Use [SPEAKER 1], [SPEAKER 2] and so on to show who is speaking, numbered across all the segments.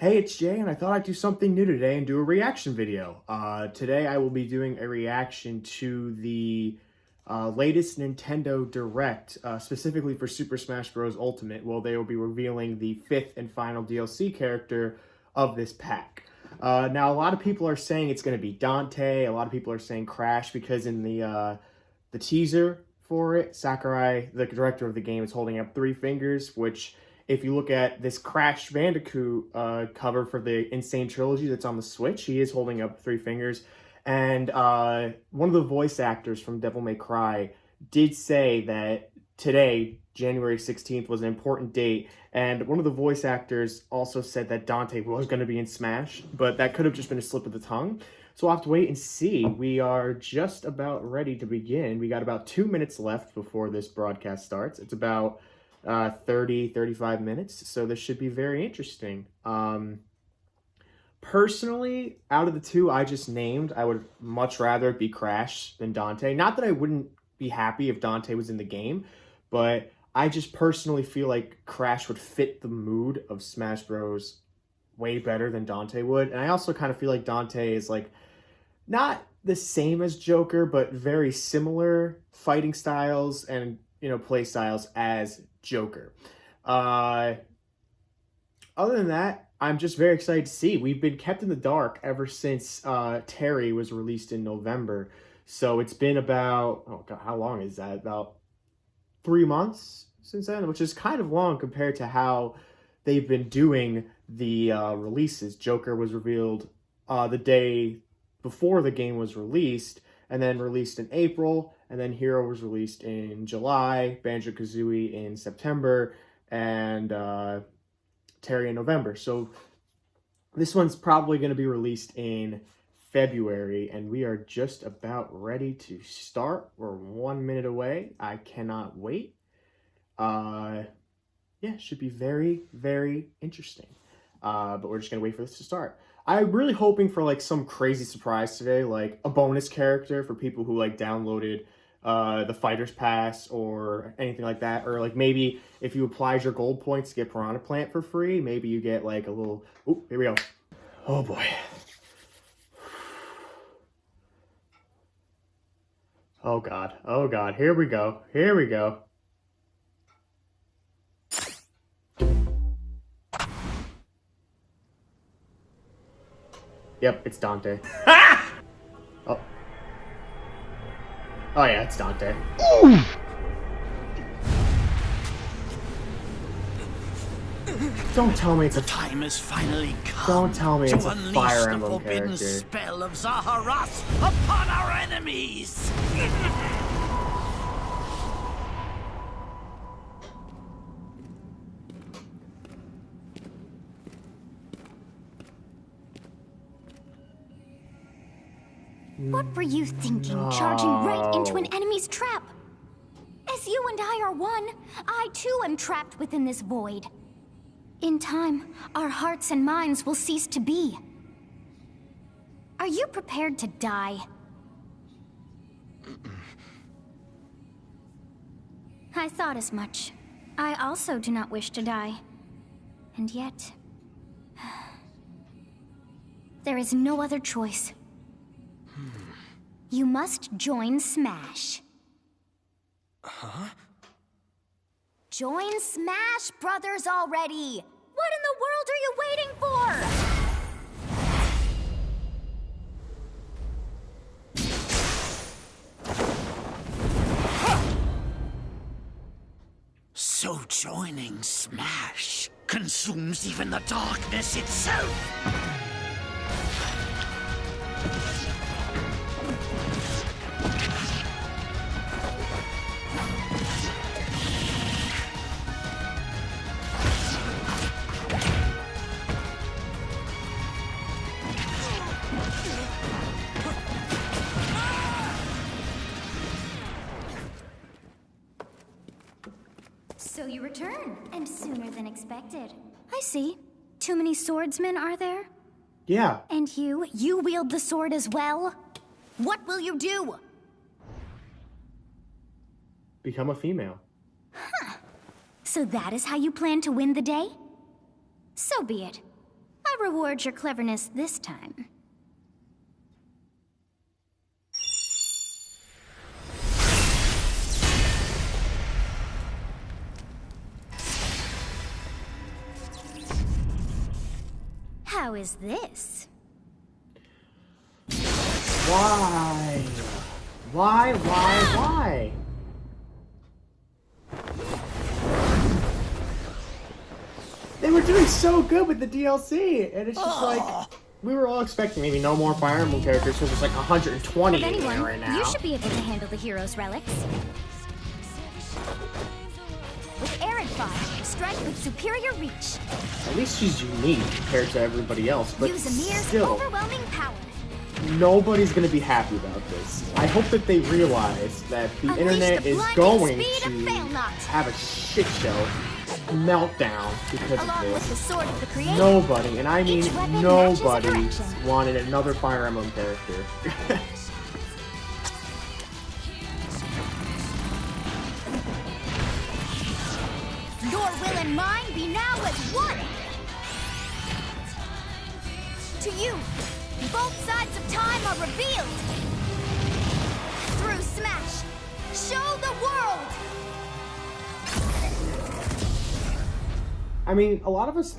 [SPEAKER 1] Hey, it's Jay, and I thought I'd do something new today and do a reaction video. Today I will be doing a reaction to the latest Nintendo Direct, specifically for Super Smash Bros. Ultimate. Well, they will be revealing the 5th and final DLC character of this pack. Now, a lot of people are saying it's going to be Dante. A lot of people are saying Crash because in the teaser for it, Sakurai, the director of the game, is holding up 3 fingers, which, if you look at this Crash Bandicoot cover for the Insane Trilogy that's on the Switch, he is holding up 3 fingers. And one of the voice actors from Devil May Cry did say that today, January 16th, was an important date. And one of the voice actors also said that Dante was going to be in Smash, but that could have just been a slip of the tongue. So we'll have to wait and see. We are just about ready to begin. We got about 2 minutes left before this broadcast starts. It's about 35 minutes, so this should be very interesting. Personally, out of the 2 I just named, I would much rather it be Crash than Dante. Not that I wouldn't be happy if Dante was in the game, but I just personally feel like Crash would fit the mood of Smash Bros. Way better than Dante would. And I also kind of feel like Dante is like not the same as Joker, but very similar fighting styles and play styles as Joker. Other than that, I'm just very excited to see. We've been kept in the dark ever since Terry was released in November. So it's been about, oh God, how long is that? About 3 months since then, which is kind of long compared to how they've been doing the releases. Joker was revealed the day before the game was released, and then released in April, and then Hero was released in July, Banjo-Kazooie in September, and Terry in November. So this one's probably going to be released in February, and we are just about ready to start. We're 1 minute away. I cannot wait. Yeah, it should be very, very interesting. But we're just going to wait for this to start. I'm really hoping for like some crazy surprise today, like a bonus character for people who like downloaded the Fighter's Pass or anything like that. Or like maybe if you applied your gold points to get Piranha Plant for free, maybe you get like a little... Oh, here we go. Oh boy. Oh God. Oh God. Here we go. Here we go. Yep, it's Dante. Oh. Oh yeah, it's Dante. Ooh. Don't tell me it's a...
[SPEAKER 2] The time has finally come.
[SPEAKER 1] Don't tell me it's a Fire Emblem character.
[SPEAKER 2] To unleash the forbidden spell of Zaharas upon our enemies.
[SPEAKER 3] What were you thinking, charging right into an enemy's trap? As you and I are one, I too am trapped within this void. In time, our hearts and minds will cease to be. Are you prepared to die? I thought as much. I also do not wish to die. And yet... there is no other choice. You must join Smash.
[SPEAKER 2] Huh?
[SPEAKER 3] Join Smash Brothers already! What in the world are you waiting for?
[SPEAKER 2] So joining Smash consumes even the darkness itself.
[SPEAKER 3] So you return, and sooner than expected. I see. Too many swordsmen, are there?
[SPEAKER 1] Yeah.
[SPEAKER 3] And you wield the sword as well? What will you do?
[SPEAKER 1] Become a female.
[SPEAKER 3] Huh. So that is how you plan to win the day? So be it. I I reward your cleverness this time? How is this?
[SPEAKER 1] Why? Why? They were doing so good with the DLC, and it's just like we were all expecting maybe no more Fire Emblem characters because there's like 120
[SPEAKER 3] If
[SPEAKER 1] in
[SPEAKER 3] anyone,
[SPEAKER 1] there right now.
[SPEAKER 3] you should be able to handle the hero's relics. With Arid Fire, strike with superior reach.
[SPEAKER 1] At least she's unique compared to everybody else, but
[SPEAKER 3] Use Amir's
[SPEAKER 1] still,
[SPEAKER 3] overwhelming power.
[SPEAKER 1] nobody's gonna be happy about this. I hope that they realize that the
[SPEAKER 3] Unleash
[SPEAKER 1] internet
[SPEAKER 3] the
[SPEAKER 1] is
[SPEAKER 3] blinding
[SPEAKER 1] going
[SPEAKER 3] speed of
[SPEAKER 1] to
[SPEAKER 3] Failnaught.
[SPEAKER 1] have a shit show, meltdown because
[SPEAKER 3] Along
[SPEAKER 1] of
[SPEAKER 3] with the
[SPEAKER 1] this.
[SPEAKER 3] sword of the creator.
[SPEAKER 1] Nobody, and I mean
[SPEAKER 3] Each weapon
[SPEAKER 1] nobody,
[SPEAKER 3] matches a direction.
[SPEAKER 1] wanted another Fire Emblem character.
[SPEAKER 3] Your will and mine be now as one. To you, both sides of time are revealed. Through Smash, show the world.
[SPEAKER 1] I mean, a lot of us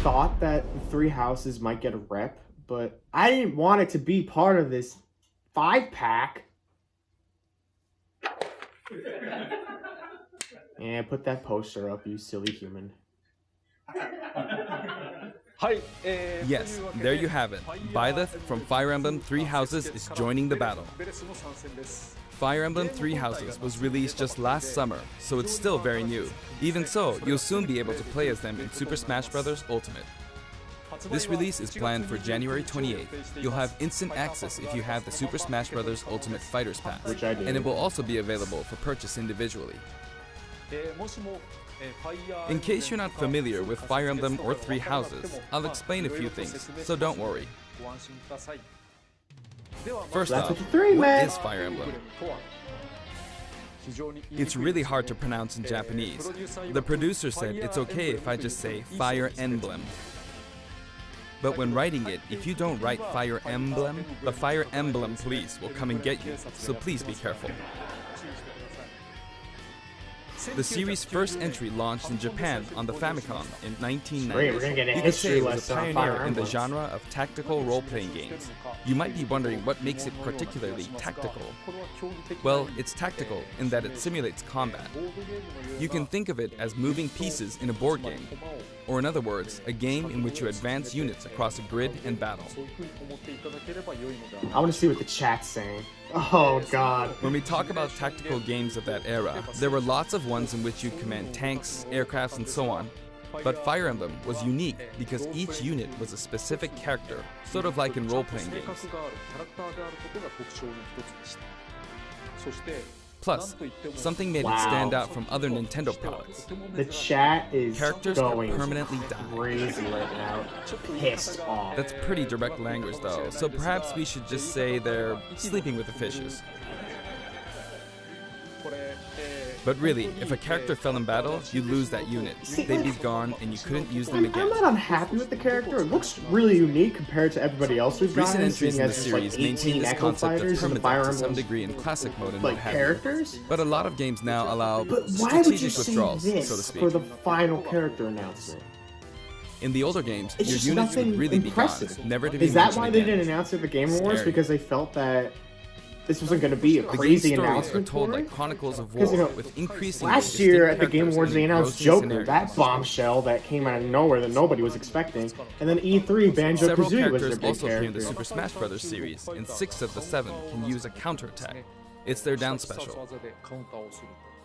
[SPEAKER 1] thought that the three houses might get a rep, but I didn't want it to be part of this 5-pack. Yeah, put that poster up, you silly human.
[SPEAKER 4] Yes, there you have it. Byleth from Fire Emblem Three Houses is joining the battle. Fire Emblem Three Houses was released just last summer, so it's still very new. Even so, you'll soon be able to play as them in Super Smash Bros. Ultimate. This release is planned for January 28th. You'll have instant access if you have the Super Smash Bros. Ultimate Fighters Pass,
[SPEAKER 1] Which I do.
[SPEAKER 4] and it will also be available for purchase individually. In case you're not familiar with Fire Emblem or Three Houses, I'll explain a few things, so don't worry. First
[SPEAKER 1] That's
[SPEAKER 4] off,
[SPEAKER 1] what the three
[SPEAKER 4] what
[SPEAKER 1] meant.
[SPEAKER 4] is Fire Emblem? It's really hard to pronounce in Japanese. The producer said it's okay if I just say Fire Emblem. But when writing it, if you don't write Fire Emblem, the Fire Emblem police will come and get you, so please be careful. The series' first entry launched in Japan on the Famicom in 1990.
[SPEAKER 1] Great, we're gonna get a
[SPEAKER 4] You could say
[SPEAKER 1] history
[SPEAKER 4] it was a
[SPEAKER 1] lesson on
[SPEAKER 4] pioneer
[SPEAKER 1] Fire
[SPEAKER 4] in the
[SPEAKER 1] Emblem.
[SPEAKER 4] genre of tactical role-playing games. You might be wondering what makes it particularly tactical. Well, it's tactical in that it simulates combat. You can think of it as moving pieces in a board game, or in other words, a game in which you advance units across a grid and battle.
[SPEAKER 1] I want to see what the chat's saying. Oh god.
[SPEAKER 4] When we talk about tactical games of that era, there were lots of ones in which you command tanks, aircrafts, and so on. But Fire Emblem was unique because each unit was a specific character, sort of like in role-playing games. Plus, something made it stand out from other Nintendo products.
[SPEAKER 1] The chat is
[SPEAKER 4] Characters can
[SPEAKER 1] going
[SPEAKER 4] permanently die.
[SPEAKER 1] crazy right now. Pissed off.
[SPEAKER 4] That's pretty direct language though, so perhaps we should just say they're sleeping with the fishes. But really, if a character fell in battle, you'd lose that unit. They'd be gone and you couldn't use them
[SPEAKER 1] I'm
[SPEAKER 4] again.
[SPEAKER 1] not unhappy with the character. It looks really unique compared to everybody else we've
[SPEAKER 4] Recent
[SPEAKER 1] gotten.
[SPEAKER 4] entries
[SPEAKER 1] seeing
[SPEAKER 4] in the
[SPEAKER 1] as there's,
[SPEAKER 4] series
[SPEAKER 1] like
[SPEAKER 4] maintain
[SPEAKER 1] 18
[SPEAKER 4] this
[SPEAKER 1] Echo
[SPEAKER 4] concept of
[SPEAKER 1] Fighters and the
[SPEAKER 4] permadeath
[SPEAKER 1] Fire
[SPEAKER 4] to some
[SPEAKER 1] Emblem
[SPEAKER 4] degree in classic mode and
[SPEAKER 1] like
[SPEAKER 4] what have you.
[SPEAKER 1] characters.
[SPEAKER 4] But a lot of games now allow
[SPEAKER 1] But why would you
[SPEAKER 4] strategic
[SPEAKER 1] say
[SPEAKER 4] withdrawals,
[SPEAKER 1] this
[SPEAKER 4] so to speak.
[SPEAKER 1] for the final character announcement?
[SPEAKER 4] In the older games,
[SPEAKER 1] It's
[SPEAKER 4] your
[SPEAKER 1] just
[SPEAKER 4] units
[SPEAKER 1] nothing
[SPEAKER 4] would really
[SPEAKER 1] impressive.
[SPEAKER 4] be gone, never to be
[SPEAKER 1] Is that
[SPEAKER 4] mentioned
[SPEAKER 1] why they
[SPEAKER 4] again.
[SPEAKER 1] didn't announce it at the Game Awards?
[SPEAKER 4] Scary.
[SPEAKER 1] Because they felt that this wasn't going to be a
[SPEAKER 4] The game's
[SPEAKER 1] crazy
[SPEAKER 4] stories are
[SPEAKER 1] announcement
[SPEAKER 4] told
[SPEAKER 1] for
[SPEAKER 4] like
[SPEAKER 1] it?
[SPEAKER 4] chronicles of
[SPEAKER 1] 'Cause,
[SPEAKER 4] war,
[SPEAKER 1] you know,
[SPEAKER 4] with increasing
[SPEAKER 1] Last year at the Game
[SPEAKER 4] characters
[SPEAKER 1] Awards, they
[SPEAKER 4] and
[SPEAKER 1] announced
[SPEAKER 4] engrossing
[SPEAKER 1] Joker, that
[SPEAKER 4] scenarios.
[SPEAKER 1] bombshell that came out of nowhere that nobody was expecting. And then E3,
[SPEAKER 4] Several
[SPEAKER 1] Banjo-Kazooie was their
[SPEAKER 4] characters
[SPEAKER 1] big
[SPEAKER 4] also came in
[SPEAKER 1] character.
[SPEAKER 4] the Super Smash Bros. Series, and 6 of the 7 can use a counterattack. It's their down special.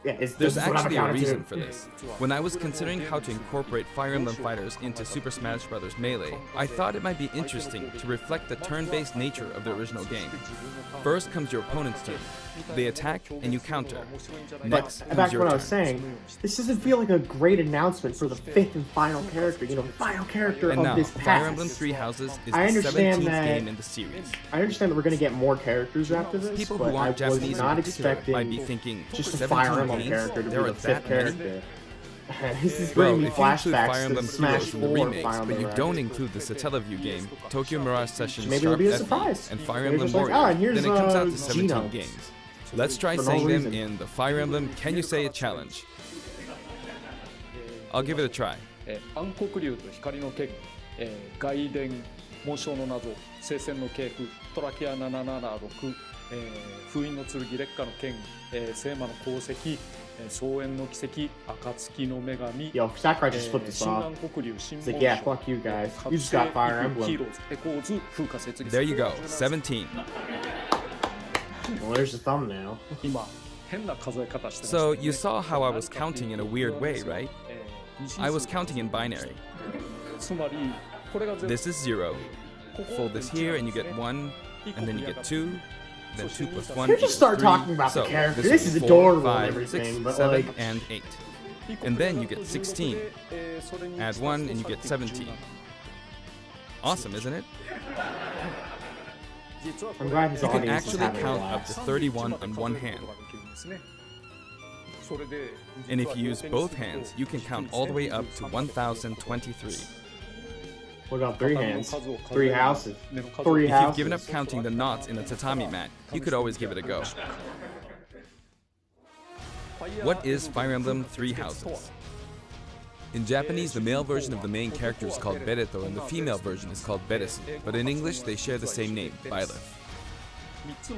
[SPEAKER 1] Yeah,
[SPEAKER 4] There's
[SPEAKER 1] this is what I'm
[SPEAKER 4] actually a
[SPEAKER 1] accounting
[SPEAKER 4] reason
[SPEAKER 1] to.
[SPEAKER 4] for this. When I was considering how to incorporate Fire Emblem fighters into Super Smash Bros. Melee, I thought it might be interesting to reflect the turn-based nature of the original game. First comes your opponent's turn. They attack and you counter. Next
[SPEAKER 1] But
[SPEAKER 4] comes
[SPEAKER 1] back to
[SPEAKER 4] your
[SPEAKER 1] what I
[SPEAKER 4] turn.
[SPEAKER 1] was saying, this doesn't feel like a great announcement for the 5th and final character, the final character
[SPEAKER 4] And
[SPEAKER 1] of
[SPEAKER 4] now,
[SPEAKER 1] this
[SPEAKER 4] Fire
[SPEAKER 1] pass.
[SPEAKER 4] Emblem Three Houses is
[SPEAKER 1] I
[SPEAKER 4] the
[SPEAKER 1] understand
[SPEAKER 4] 17th
[SPEAKER 1] that-
[SPEAKER 4] game in the series.
[SPEAKER 1] I understand that we're going to get more characters after this,
[SPEAKER 4] People
[SPEAKER 1] but
[SPEAKER 4] who
[SPEAKER 1] I
[SPEAKER 4] aren't
[SPEAKER 1] was
[SPEAKER 4] Japanese
[SPEAKER 1] not
[SPEAKER 4] in particular
[SPEAKER 1] expecting
[SPEAKER 4] might be thinking,
[SPEAKER 1] just a
[SPEAKER 4] 17
[SPEAKER 1] Fire Emblem
[SPEAKER 4] games?
[SPEAKER 1] character to be
[SPEAKER 4] There are
[SPEAKER 1] the 5th
[SPEAKER 4] that many?
[SPEAKER 1] character. This is
[SPEAKER 4] Well,
[SPEAKER 1] bringing me
[SPEAKER 4] if you include Fire
[SPEAKER 1] flashbacks to
[SPEAKER 4] Emblem
[SPEAKER 1] Smash
[SPEAKER 4] Heroes from the
[SPEAKER 1] 4
[SPEAKER 4] remakes,
[SPEAKER 1] Fire
[SPEAKER 4] but
[SPEAKER 1] Emblem
[SPEAKER 4] you
[SPEAKER 1] Rise.
[SPEAKER 4] don't include the Satellaview game, Tokyo Mirage Sessions
[SPEAKER 1] Maybe
[SPEAKER 4] Sharp
[SPEAKER 1] it'll be a
[SPEAKER 4] FE,
[SPEAKER 1] surprise.
[SPEAKER 4] and Fire
[SPEAKER 1] They're
[SPEAKER 4] Emblem
[SPEAKER 1] just like,
[SPEAKER 4] Warriors,
[SPEAKER 1] "Ah, and here's,
[SPEAKER 4] then it comes out to 17
[SPEAKER 1] Gino."
[SPEAKER 4] games. Let's try
[SPEAKER 1] For no
[SPEAKER 4] saying them
[SPEAKER 1] reason.
[SPEAKER 4] in the Fire Emblem Can You Say It challenge. I'll give it a try.
[SPEAKER 5] 暗黒竜と光の剣、外伝紋章の謎、聖戦の系譜、トラキア776、封印の剣、烈火の剣、聖魔の功績、荘園の奇跡、暁の女神、
[SPEAKER 1] Yo, Sakurai just flipped us
[SPEAKER 5] 新
[SPEAKER 1] off.
[SPEAKER 5] 暗黒竜新
[SPEAKER 1] It's
[SPEAKER 5] 紋
[SPEAKER 1] like, yeah,
[SPEAKER 5] 章、
[SPEAKER 1] fuck you guys. You just got Fire
[SPEAKER 5] ヒ
[SPEAKER 1] Emblem.
[SPEAKER 5] ーローズ、エコーズ、風化雪月。
[SPEAKER 4] There you go, 17.
[SPEAKER 1] Well, there's the thumbnail.
[SPEAKER 5] 今、変な数え方してます。
[SPEAKER 4] So you saw how I was counting in a weird way, right? I was counting in binary.
[SPEAKER 5] つまり、これが全部
[SPEAKER 4] This is 0. Fold this here and you get 1, and then you get 2, then 2 plus 1
[SPEAKER 1] You just start
[SPEAKER 4] equals 3.
[SPEAKER 1] talking about the
[SPEAKER 4] So
[SPEAKER 1] character.
[SPEAKER 4] this
[SPEAKER 1] This
[SPEAKER 4] is
[SPEAKER 1] is
[SPEAKER 4] 4,
[SPEAKER 1] adorable and
[SPEAKER 4] 5,
[SPEAKER 1] everything,
[SPEAKER 4] 6,
[SPEAKER 1] but
[SPEAKER 4] 7,
[SPEAKER 1] like,
[SPEAKER 4] and 8. And then you get 16. Add 1 and you get 17. Awesome, isn't it?
[SPEAKER 1] I'm glad his
[SPEAKER 4] You can
[SPEAKER 1] audience is
[SPEAKER 4] actually
[SPEAKER 1] having a
[SPEAKER 4] count up
[SPEAKER 1] laugh.
[SPEAKER 4] to 31 on one hand. And if you use both hands, you can count all the way up to 1023.
[SPEAKER 1] What about 3 hands? 3 houses. 3
[SPEAKER 4] If
[SPEAKER 1] houses.
[SPEAKER 4] you've given up counting the knots in a tatami mat, you could always give it a go. What is Fire Emblem Three Houses? In Japanese, the male version of the main character is called Bereto and the female version is called Beresu, but in English they share the same name, Byleth.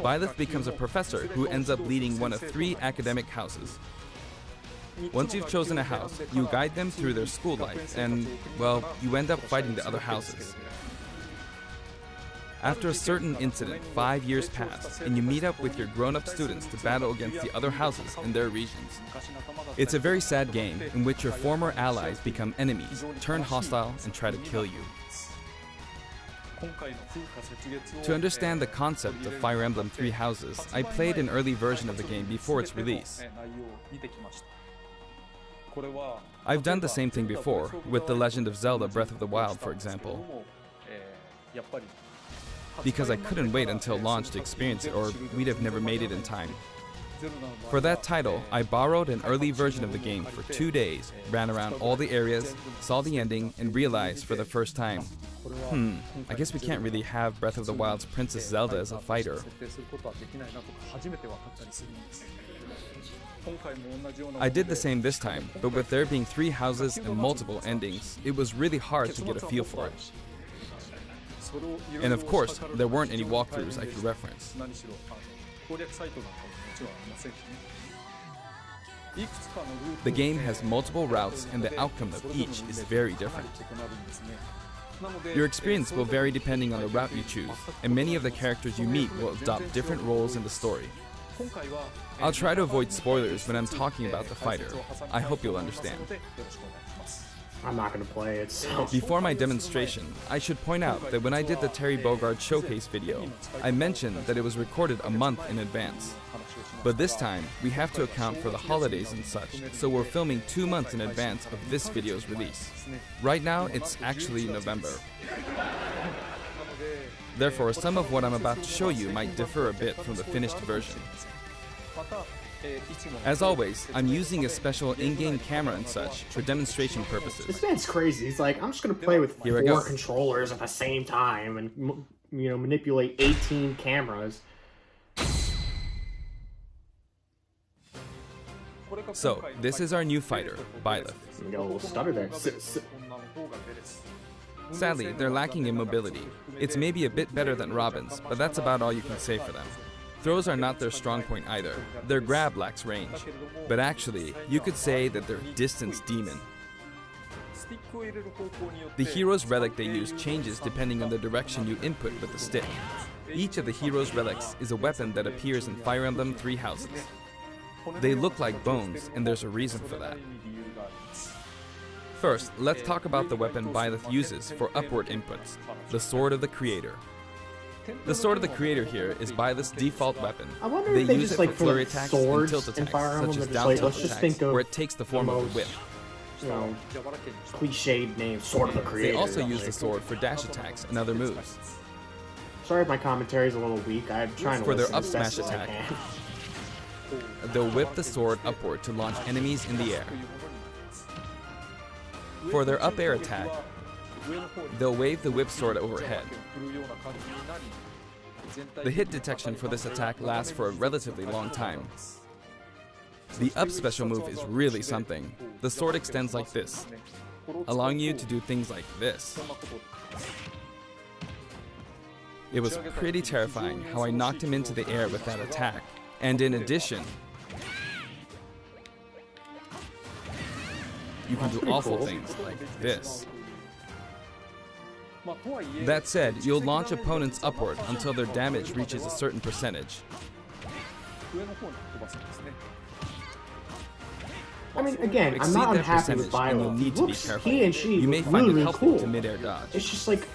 [SPEAKER 4] Byleth becomes a professor who ends up leading one of 3 academic houses. Once you've chosen a house, you guide them through their school life and, well, you end up fighting the other houses. After a certain incident, 5 years pass, and you meet up with your grown-up students to battle against the other houses in their regions. It's a very sad game in which your former allies become enemies, turn hostile, and try to kill you. To understand the concept of Fire Emblem Three Houses, I played an early version of the game before its release. I've done the same thing before, with The Legend of Zelda Breath of the Wild, for example. Because I couldn't wait until launch to experience it, or we'd have never made it in time. For that title, I borrowed an early version of the game for 2 days, ran around all the areas, saw the ending, and realized for the first time, I guess we can't really have Breath of the Wild's Princess Zelda as a fighter. I did the same this time, but with there being 3 houses and multiple endings, it was really hard to get a feel for it. And of course, there weren't any walkthroughs I could reference. The game has multiple routes and the outcome of each is very different. Your experience will vary depending on the route you choose, and many of the characters you meet will adopt different roles in the story. I'll try to avoid spoilers when I'm talking about the fighter. I hope you'll understand.
[SPEAKER 1] I'm not gonna play it, so.
[SPEAKER 4] Before my demonstration, I should point out that when I did the Terry Bogard showcase video, I mentioned that it was recorded a month in advance. But this time, we have to account for the holidays and such, so we're filming 2 months in advance of this video's release. Right now, it's actually November. Therefore, some of what I'm about to show you might differ a bit from the finished version. As always, I'm using a special in-game camera and such for demonstration
[SPEAKER 1] This
[SPEAKER 4] purposes.
[SPEAKER 1] man's crazy. He's like, I'm just gonna play with
[SPEAKER 4] Here I
[SPEAKER 1] 4
[SPEAKER 4] go.
[SPEAKER 1] controllers at the same time and, manipulate 18 cameras.
[SPEAKER 4] So, this is our new fighter, Byleth.
[SPEAKER 1] You got a little stutter there.
[SPEAKER 4] Sadly, they're lacking in mobility. It's maybe a bit better than Robin's, but that's about all you can say for them. Throws are not their strong point either. Their grab lacks range. But actually, you could say that they're distance demon. The hero's relic they use changes depending on the direction you input with the stick. Each of the hero's relics is a weapon that appears in Fire Emblem Three Houses. They look like bones, and there's a reason for that. First, let's talk about the weapon Byleth uses for upward inputs, the Sword of the Creator. The Sword of the Creator here is Byleth's default weapon.
[SPEAKER 1] I wonder
[SPEAKER 4] They
[SPEAKER 1] if they
[SPEAKER 4] use
[SPEAKER 1] just
[SPEAKER 4] it
[SPEAKER 1] like
[SPEAKER 4] for
[SPEAKER 1] for
[SPEAKER 4] flurry
[SPEAKER 1] the
[SPEAKER 4] attacks and
[SPEAKER 1] swords
[SPEAKER 4] tilt
[SPEAKER 1] in
[SPEAKER 4] attacks,
[SPEAKER 1] Fire Emblem,
[SPEAKER 4] such as
[SPEAKER 1] they're just
[SPEAKER 4] down
[SPEAKER 1] like,
[SPEAKER 4] tilt
[SPEAKER 1] let's just
[SPEAKER 4] attacks,
[SPEAKER 1] think of
[SPEAKER 4] where it takes the form of a
[SPEAKER 1] most,
[SPEAKER 4] whip.
[SPEAKER 1] Cliched name, Sword of the
[SPEAKER 4] They
[SPEAKER 1] Creator.
[SPEAKER 4] also use the sword for dash attacks and other moves.
[SPEAKER 1] Sorry if my commentary is a little weak. I'm trying to
[SPEAKER 4] For their
[SPEAKER 1] listen
[SPEAKER 4] up
[SPEAKER 1] as
[SPEAKER 4] smash
[SPEAKER 1] best as I
[SPEAKER 4] attack.
[SPEAKER 1] can.
[SPEAKER 4] They'll whip the sword upward to launch enemies in the air. For their up air attack, they'll wave the whip sword overhead. The hit detection for this attack lasts for a relatively long time. The up special move is really something. The sword extends like this, allowing you to do things like this. It was pretty terrifying how I knocked him into the air with that attack. And in addition, you can do awful things like this. That said, you'll launch opponents upward until their damage reaches a certain percentage.
[SPEAKER 1] I mean, again, I'm
[SPEAKER 4] Exceed
[SPEAKER 1] not
[SPEAKER 4] that
[SPEAKER 1] unhappy with
[SPEAKER 4] percentage and you'll
[SPEAKER 1] Bio.
[SPEAKER 4] need to be careful.
[SPEAKER 1] He and she
[SPEAKER 4] You may
[SPEAKER 1] look
[SPEAKER 4] find
[SPEAKER 1] really,
[SPEAKER 4] it
[SPEAKER 1] really
[SPEAKER 4] helpful
[SPEAKER 1] cool.
[SPEAKER 4] to mid-air dodge.
[SPEAKER 1] It's just like,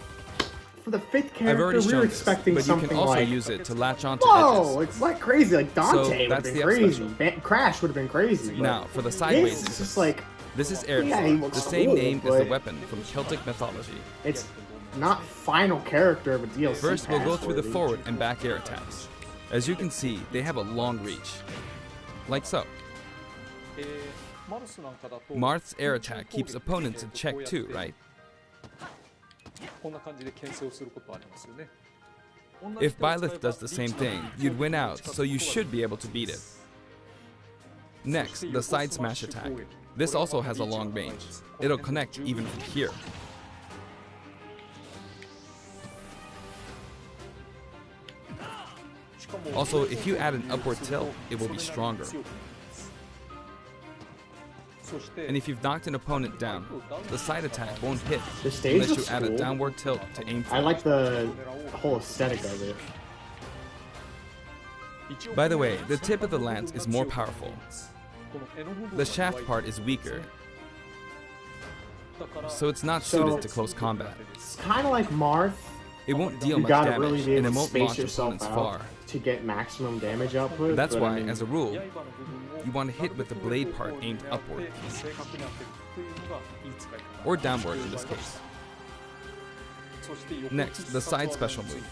[SPEAKER 1] for the fifth
[SPEAKER 4] I've
[SPEAKER 1] character,
[SPEAKER 4] already
[SPEAKER 1] we were
[SPEAKER 4] shown this,
[SPEAKER 1] expecting
[SPEAKER 4] but you
[SPEAKER 1] something
[SPEAKER 4] can also
[SPEAKER 1] like,
[SPEAKER 4] use it to latch onto
[SPEAKER 1] whoa,
[SPEAKER 4] edges.
[SPEAKER 1] it's like crazy. Like Dante
[SPEAKER 4] So
[SPEAKER 1] would have
[SPEAKER 4] that's
[SPEAKER 1] been
[SPEAKER 4] the up
[SPEAKER 1] crazy.
[SPEAKER 4] special.
[SPEAKER 1] Crash would have been crazy. But
[SPEAKER 4] Now, for the sideways
[SPEAKER 1] this is just
[SPEAKER 4] instance.
[SPEAKER 1] like,
[SPEAKER 4] This is air
[SPEAKER 1] yeah, he
[SPEAKER 4] the
[SPEAKER 1] looks
[SPEAKER 4] same
[SPEAKER 1] cool,
[SPEAKER 4] name as the
[SPEAKER 1] but
[SPEAKER 4] weapon from Celtic mythology.
[SPEAKER 1] it's not final character of a DLC.
[SPEAKER 4] First, we'll go through the
[SPEAKER 1] pass-worthy.
[SPEAKER 4] forward and back air attacks. As you can see, they have a long reach. Like so. Marth's air attack keeps opponents in check too, right? If Byleth does the same thing, you'd win out, so you should be able to beat it. Next, the side smash attack. This also has a long range. It'll connect even from here. Also, if you add an upward tilt, it will be stronger. And if you've knocked an opponent down, the side attack won't hit
[SPEAKER 1] The stage
[SPEAKER 4] unless you
[SPEAKER 1] looks
[SPEAKER 4] add a
[SPEAKER 1] cool.
[SPEAKER 4] downward tilt to aim for
[SPEAKER 1] I
[SPEAKER 4] it.
[SPEAKER 1] like the whole aesthetic of it.
[SPEAKER 4] By the way, the tip of the lance is more powerful. The shaft part is weaker, so it's not suited to close combat.
[SPEAKER 1] It's kind of like Marth.
[SPEAKER 4] It won't deal
[SPEAKER 1] You
[SPEAKER 4] much
[SPEAKER 1] gotta
[SPEAKER 4] damage,
[SPEAKER 1] really be
[SPEAKER 4] and
[SPEAKER 1] able
[SPEAKER 4] it
[SPEAKER 1] to
[SPEAKER 4] won't
[SPEAKER 1] space
[SPEAKER 4] launch
[SPEAKER 1] yourself
[SPEAKER 4] opponents
[SPEAKER 1] out
[SPEAKER 4] far.
[SPEAKER 1] to get maximum damage output.
[SPEAKER 4] That's
[SPEAKER 1] but
[SPEAKER 4] why,
[SPEAKER 1] I mean,
[SPEAKER 4] as a rule, you want to hit with the blade part aimed upward, or downward in this case. Next, the side special move.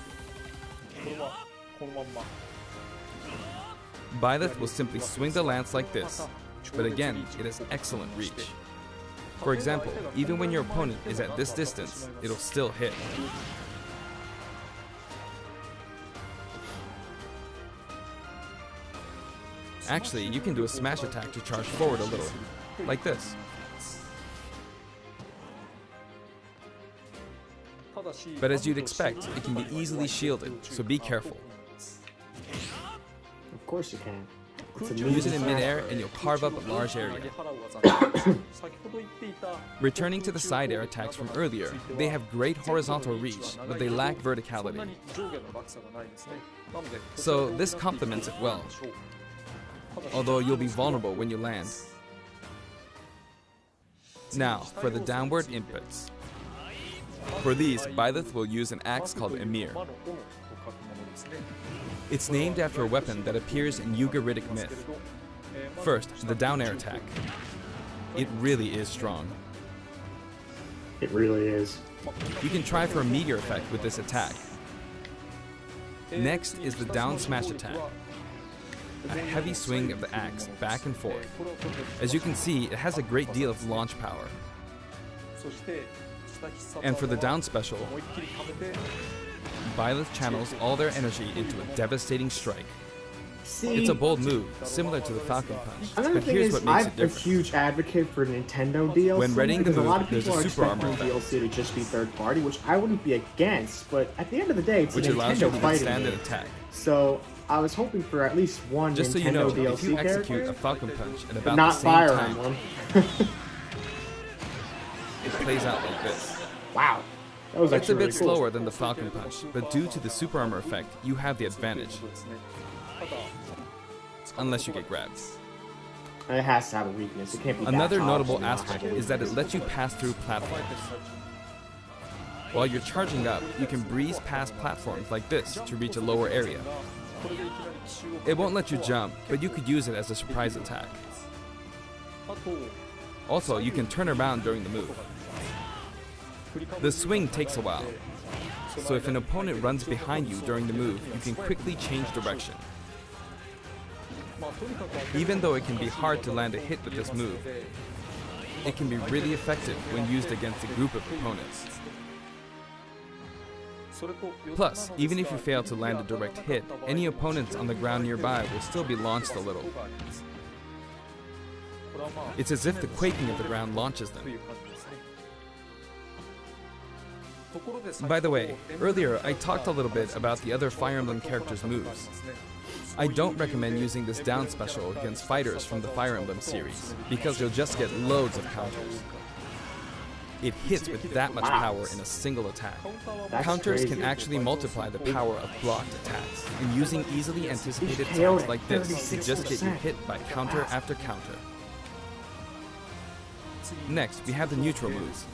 [SPEAKER 4] Byleth will simply swing the lance like this, but again, it has excellent reach. For example, even when your opponent is at this distance, it'll still hit. Actually, you can do a smash attack to charge forward a little, like this. But as you'd expect, it can be easily shielded, so be careful.
[SPEAKER 1] Of course you can. It's a
[SPEAKER 4] Use it in
[SPEAKER 1] moving
[SPEAKER 4] midair
[SPEAKER 1] fast.
[SPEAKER 4] and you'll carve up a large area. Returning to the side air attacks from earlier, they have great horizontal reach, but they lack verticality. So this complements it well, although you'll be vulnerable when you land. Now, for the downward inputs. For these, Byleth will use an axe called Emir. It's named after a weapon that appears in Ugaritic myth. First, the down air attack. It really is strong.
[SPEAKER 1] It really is.
[SPEAKER 4] You can try for a meteor effect with this attack. Next is the down smash attack. A heavy swing of the axe back and forth. As you can see, it has a great deal of launch power. And for the down special, Byleth channels all their energy into a devastating strike.
[SPEAKER 1] See,
[SPEAKER 4] It's a bold move, similar to the Falcon Punch,
[SPEAKER 1] another
[SPEAKER 4] but
[SPEAKER 1] thing
[SPEAKER 4] here's
[SPEAKER 1] is,
[SPEAKER 4] what makes it
[SPEAKER 1] I'm a
[SPEAKER 4] different.
[SPEAKER 1] huge advocate for Nintendo DLC.
[SPEAKER 4] When readying the
[SPEAKER 1] because a lot
[SPEAKER 4] move,
[SPEAKER 1] of
[SPEAKER 4] there's
[SPEAKER 1] people
[SPEAKER 4] a
[SPEAKER 1] are
[SPEAKER 4] super armor
[SPEAKER 1] expecting
[SPEAKER 4] effect.
[SPEAKER 1] DLC to just be third party, which I wouldn't be against. But at the end of the day, it's
[SPEAKER 4] Which
[SPEAKER 1] a
[SPEAKER 4] allows you
[SPEAKER 1] Nintendo
[SPEAKER 4] to
[SPEAKER 1] fighting
[SPEAKER 4] withstand an
[SPEAKER 1] game.
[SPEAKER 4] attack.
[SPEAKER 1] So I was hoping for at least one
[SPEAKER 4] Just so
[SPEAKER 1] Nintendo
[SPEAKER 4] you know,
[SPEAKER 1] DLC
[SPEAKER 4] if you execute
[SPEAKER 1] character,
[SPEAKER 4] a Falcon Punch at
[SPEAKER 1] but
[SPEAKER 4] about
[SPEAKER 1] not
[SPEAKER 4] the same
[SPEAKER 1] Fire
[SPEAKER 4] time,
[SPEAKER 1] Emblem.
[SPEAKER 4] it plays out like this.
[SPEAKER 1] Wow, that was
[SPEAKER 4] It's a
[SPEAKER 1] actually
[SPEAKER 4] bit
[SPEAKER 1] really cool.
[SPEAKER 4] slower than the Falcon Punch, but due to the super armor effect, you have the advantage. Unless you get grabbed.
[SPEAKER 1] It has to have a weakness. It can't be.
[SPEAKER 4] Another
[SPEAKER 1] that
[SPEAKER 4] notable
[SPEAKER 1] powerful to not
[SPEAKER 4] aspect
[SPEAKER 1] have a
[SPEAKER 4] is that it
[SPEAKER 1] weakness.
[SPEAKER 4] lets you pass through platforms. While you're charging up, you can breeze past platforms like this to reach a lower area. It won't let you jump, but you could use it as a surprise attack. Also, you can turn around during the move. The swing takes a while, so if an opponent runs behind you during the move, you can quickly change direction. Even though it can be hard to land a hit with this move, it can be really effective when used against a group of opponents. Plus, even if you fail to land a direct hit, any opponents on the ground nearby will still be launched a little. It's as if the quaking of the ground launches them. By the way, earlier I talked a little bit about the other Fire Emblem characters' moves. I don't recommend using this down special against fighters from the Fire Emblem series, because you'll just get loads of counters. It hits with that much power in a single attack. Counters can actually multiply the power of blocked attacks, and using easily anticipated attacks like this, you just get you hit by counter after counter. Next, we have the neutral moves.